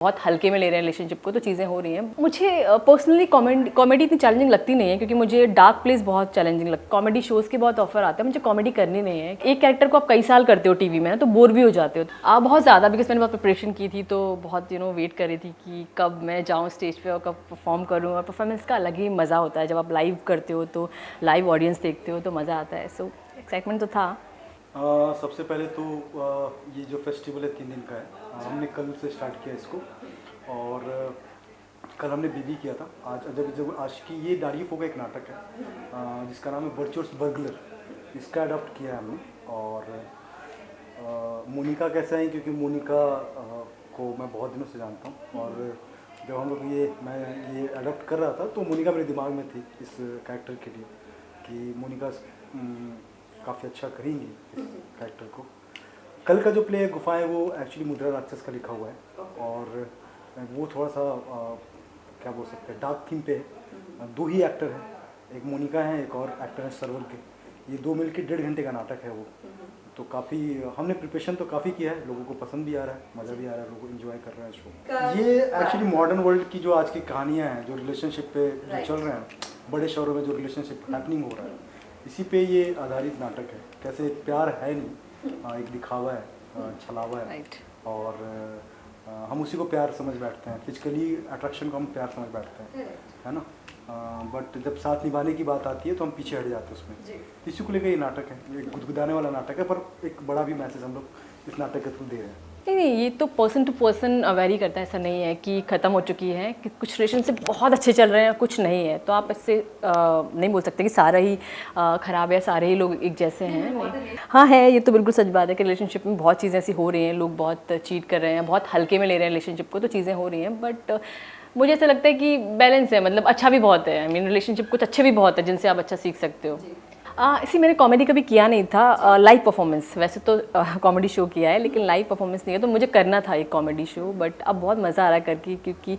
बहुत हल्के में ले रहे हैं रिलेशनशिप को, तो चीज़ें हो रही हैं। मुझे पर्सनली कॉमेडी इतनी चैलेंजिंग लगती नहीं है, क्योंकि मुझे डार्क प्लेस बहुत चैलेंजिंग लगता है। कॉमेडी शोज़ के बहुत ऑफर आते हैं, मुझे कॉमेडी करनी नहीं है। एक कैरेक्टर को आप कई साल करते हो टीवी में ना, तो बोर भी हो जाते हो आप बहुत ज़्यादा, बिकॉज मैंने बहुत प्रिपरेशन की थी, तो बहुत वेट कर रही थी कि कब मैं जाऊँ स्टेज पे और कब परफॉर्म करूँ। और परफॉर्मेंस का अलग ही मज़ा होता है, जब आप लाइव करते हो तो लाइव ऑडियंस देखते हो तो मज़ा आता है। सो एक्साइटमेंट तो था। सबसे पहले तो ये जो फेस्टिवल है 3 दिन का है, हमने कल से स्टार्ट किया इसको। और कल हमने बीबी किया था। आज जब आज की ये डारियों का एक नाटक है जिसका नाम है वर्चुअस बर्गलर, इसका अडॉप्ट किया है हमने। और मोनिका कैसा है, क्योंकि मोनिका को मैं बहुत दिनों से जानता हूँ, और जब हम लोग मैं ये अडॉप्ट कर रहा था तो मोनिका मेरे दिमाग में थी इस कैरेक्टर के लिए, कि मोनिका काफ़ी अच्छा करेंगी इस कैरेक्टर को। कल का जो प्ले है गुफाएं, वो एक्चुअली मुद्रा राक्षस का लिखा हुआ है, और वो थोड़ा सा क्या बोल सकते हैं, डार्क थीम पे है। 2 ही एक्टर हैं, एक मोनिका है, एक और एक्टर है सरवर के। ये 2 मिलकर 1.5 घंटे का नाटक है वो। तो काफ़ी हमने प्रिपरेशन तो काफ़ी किया है, लोगों को पसंद भी आ रहा है, मज़ा भी आ रहा है, लोगों को एंजॉय कर रहे हैं शो। ये एक्चुअली मॉडर्न वर्ल्ड की जो आज की कहानियाँ हैं, जो रिलेशनशिप पे जो चल रहे हैं, बड़े शहरों में जो रिलेशनशिप हैपनिंग हो रहा है, इसी पे ये आधारित नाटक है। कैसे प्यार है नहीं, एक दिखावा है, छलावा है, और हम उसी को प्यार समझ बैठते हैं। फिजिकली अट्रैक्शन को हम प्यार समझ बैठते हैं, है ना। बट जब साथ निभाने की बात आती है तो हम पीछे हट जाते हैं उसमें। इसी को लेकर ये नाटक है, ये गुदगुदाने वाला नाटक है, पर एक बड़ा भी मैसेज हम लोग इस नाटक के थ्रू दे रहे हैं। नहीं, ये तो पर्सन टू पर्सन वेरी करता है। ऐसा नहीं है कि ख़त्म हो चुकी है, कि कुछ रिलेशनशिप बहुत अच्छे चल रहे हैं, कुछ नहीं है। तो आप इससे नहीं बोल सकते कि सारा ही ख़राब है, सारे ही लोग एक जैसे हैं। हाँ है, ये तो बिल्कुल सच बात है कि रिलेशनशिप में बहुत चीज़ें ऐसी हो रही हैं, लोग बहुत चीट कर रहे हैं, बहुत हल्के में ले रहे हैं रिलेशनशिप को, तो चीज़ें हो रही हैं। बट मुझे ऐसा लगता है कि बैलेंस है, मतलब अच्छा भी बहुत है। आई मीन रिलेशनशिप कुछ अच्छे भी बहुत है जिनसे आप अच्छा सीख सकते हो। इसी मैंने कॉमेडी कभी किया नहीं था, लाइव परफॉर्मेंस। वैसे तो कॉमेडी शो किया है, लेकिन लाइव परफॉर्मेंस नहीं है। तो मुझे करना था एक कॉमेडी शो, बट अब बहुत मज़ा आ रहा है करके, क्योंकि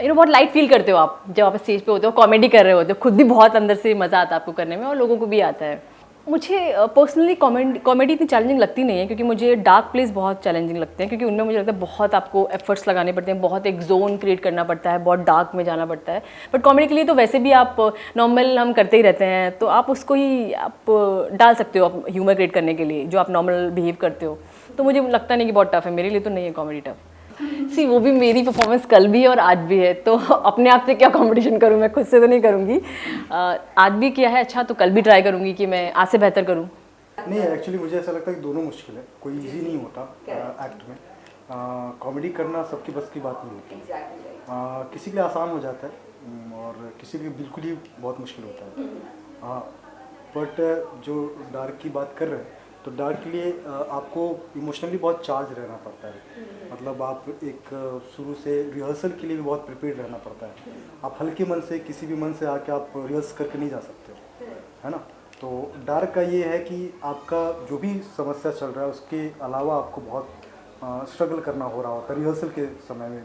बहुत लाइट फील करते हो आप जब आप स्टेज पे होते हो, कॉमेडी कर रहे होते हो, खुद भी बहुत अंदर से मज़ा आता है आपको करने में, और लोगों को भी आता है। मुझे पर्सनली कॉमेडी इतनी चैलेंजिंग लगती नहीं है, क्योंकि मुझे डार्क प्लेस बहुत चैलेंजिंग लगते हैं, क्योंकि उनमें मुझे लगता है बहुत आपको एफर्ट्स लगाने पड़ते हैं, बहुत एक जोन क्रिएट करना पड़ता है, बहुत डार्क में जाना पड़ता है। बट कॉमेडी के लिए तो वैसे भी आप नॉर्मल हम करते ही रहते हैं, तो आप उसको ही आप डाल सकते हो आप ह्यूमर क्रिएट करने के लिए, जो आप नॉर्मल बिहेव करते हो। तो मुझे लगता नहीं कि बहुत टफ है, मेरे लिए तो नहीं है कॉमेडी टफ। सी वो भी मेरी परफॉर्मेंस कल भी है और आज भी है, तो अपने आप से क्या कंपटीशन करूँ, मैं खुद से तो नहीं करूँगी। आज भी किया है अच्छा, तो कल भी ट्राई करूँगी कि मैं आज से बेहतर करूँ। नहीं, एक्चुअली मुझे ऐसा लगता है कि दोनों मुश्किल है, कोई इजी नहीं होता एक्ट में। कॉमेडी करना सबकी बस की बात नहीं होती। किसी के लिए आसान हो जाता है और किसी के लिए बिल्कुल ही बहुत मुश्किल होता है। बट जो डार्क की बात कर रहे हैं, तो डार्क के लिए आपको इमोशनली बहुत चार्ज रहना पड़ता है। मतलब आप एक शुरू से रिहर्सल के लिए भी बहुत प्रिपेयर्ड रहना पड़ता है। आप हल्के मन से, किसी भी मन से आके आप रिहर्स करके नहीं जा सकते हो, है ना। तो डार्क का ये है कि आपका जो भी समस्या चल रहा है, उसके अलावा आपको बहुत स्ट्रगल करना हो रहा होता है रिहर्सल के समय में।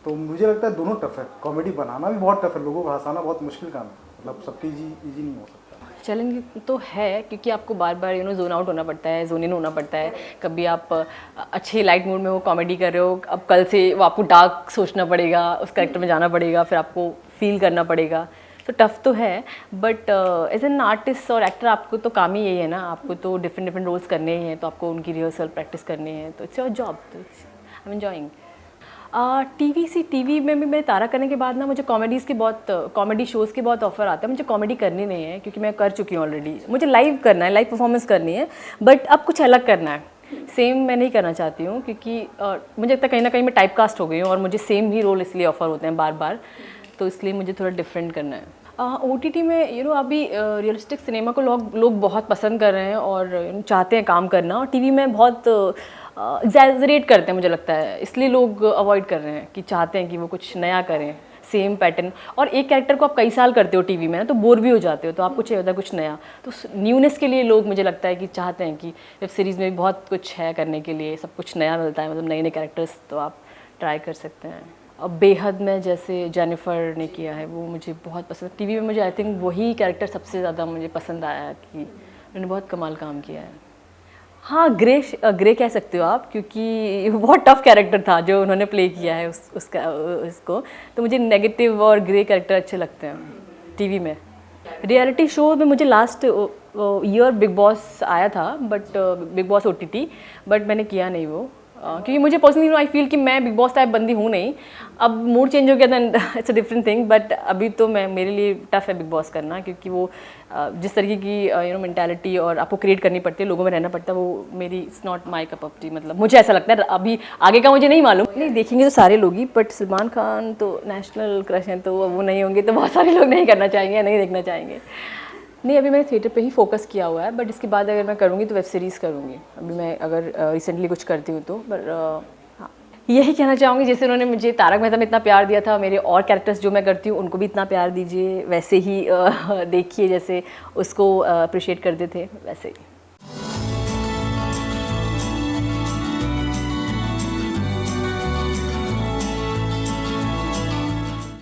तो मुझे लगता है दोनों टफ है। कॉमेडी बनाना भी बहुत टफ है, लोगों को हंसाना बहुत मुश्किल काम है, मतलब सबके इजी नहीं हो सकता। चैलेंज तो है, क्योंकि आपको बार बार जोन आउट होना पड़ता है, जोन इन होना पड़ता है। कभी आप अच्छे लाइट मूड में हो, कॉमेडी कर रहे हो, अब कल से वो आपको डार्क सोचना पड़ेगा, उस कैरेक्टर में जाना पड़ेगा, फिर आपको फील करना पड़ेगा। तो टफ तो है, बट एज एन आर्टिस्ट और एक्टर आपको तो काम ही यही है ना, आपको तो डिफरेंट रोल्स करने ही हैं, तो आपको उनकी रिहर्सल प्रैक्टिस करनी है, तो इट्स योर जॉब, तो आई एम एंजॉइंग। टीवी में भी मैं तारा करने के बाद ना, मुझे कॉमेडी शोज़ के बहुत ऑफर आते हैं। मुझे कॉमेडी करनी नहीं है, क्योंकि मैं कर चुकी हूँ ऑलरेडी। मुझे लाइव करना है, लाइव परफॉर्मेंस करनी है, बट अब कुछ अलग करना है। सेम मैं नहीं करना चाहती हूँ, क्योंकि मुझे लगता है कहीं ना कहीं मैं टाइप कास्ट हो गई हूँ, और मुझे सेम ही रोल इसलिए ऑफर होते हैं बार बार, तो इसलिए मुझे थोड़ा डिफरेंट करना है। OTT में अभी रियलिस्टिक सिनेमा को लोग बहुत पसंद कर रहे हैं और चाहते हैं काम करना, और टीवी में बहुत एग्जैजरेट करते हैं, मुझे लगता है, इसलिए लोग अवॉइड कर रहे हैं, कि चाहते हैं कि वो कुछ नया करें, सेम पैटर्न। और एक कैरेक्टर को आप कई साल करते हो टीवी में ना, तो बोर भी हो जाते हो, तो आपको चाहिए होता है कुछ नया। तो न्यूनेस के लिए लोग, मुझे लगता है कि चाहते हैं कि वेब सीरीज़ में भी बहुत कुछ है करने के लिए, सब कुछ नया मिलता है, मतलब नए नए कैरेक्टर्स, तो आप ट्राई कर सकते हैं। अब बेहद में जैसे जेनिफर ने किया है, वो मुझे बहुत पसंद। टीवी में मुझे आई थिंक वही कैरेक्टर सबसे ज़्यादा मुझे पसंद आया, कि उन्होंने बहुत कमाल काम किया है। हाँ, ग्रे कह सकते हो आप, क्योंकि बहुत टफ कैरेक्टर था जो उन्होंने प्ले किया है उसको, तो मुझे नेगेटिव और ग्रे कैरेक्टर अच्छे लगते हैं टीवी में। रियलिटी शो में मुझे लास्ट ईयर बिग बॉस आया था, but big boss OTT, but मैंने किया नहीं वो, क्योंकि मुझे पर्सनली आई फील कि मैं बिग बॉस टाइप बंदी हूँ नहीं। अब मूड चेंज हो गया था, it's a different thing, but अभी तो मेरे लिए टफ है बिग बॉस करना, क्योंकि वो जिस तरीके की मेंटालिटी और आपको क्रिएट करनी पड़ती है, लोगों में रहना पड़ता है, वो मेरी it's not my cup of T, मतलब मुझे ऐसा लगता है। अभी आगे का मुझे नहीं मालूम, नहीं देखेंगे तो सारे लोग ही, बट सलमान खान तो नेशनल क्रश हैं, तो वो नहीं होंगे तो बहुत सारे लोग नहीं करना चाहेंगे, नहीं देखना चाहेंगे। नहीं, अभी मैंने थिएटर पे ही फोकस किया हुआ है, बट इसके बाद अगर मैं करूँगी तो वेब सीरीज़ करूँगी। अभी मैं अगर रिसेंटली कुछ करती हूँ तो, पर हाँ, यही कहना चाहूँगी, जैसे उन्होंने मुझे तारक मेहता में इतना प्यार दिया था, मेरे और कैरेक्टर्स जो मैं करती हूँ उनको भी इतना प्यार दीजिए, वैसे ही देखिए जैसे उसको अप्रिशिएट करते थे, वैसे ही।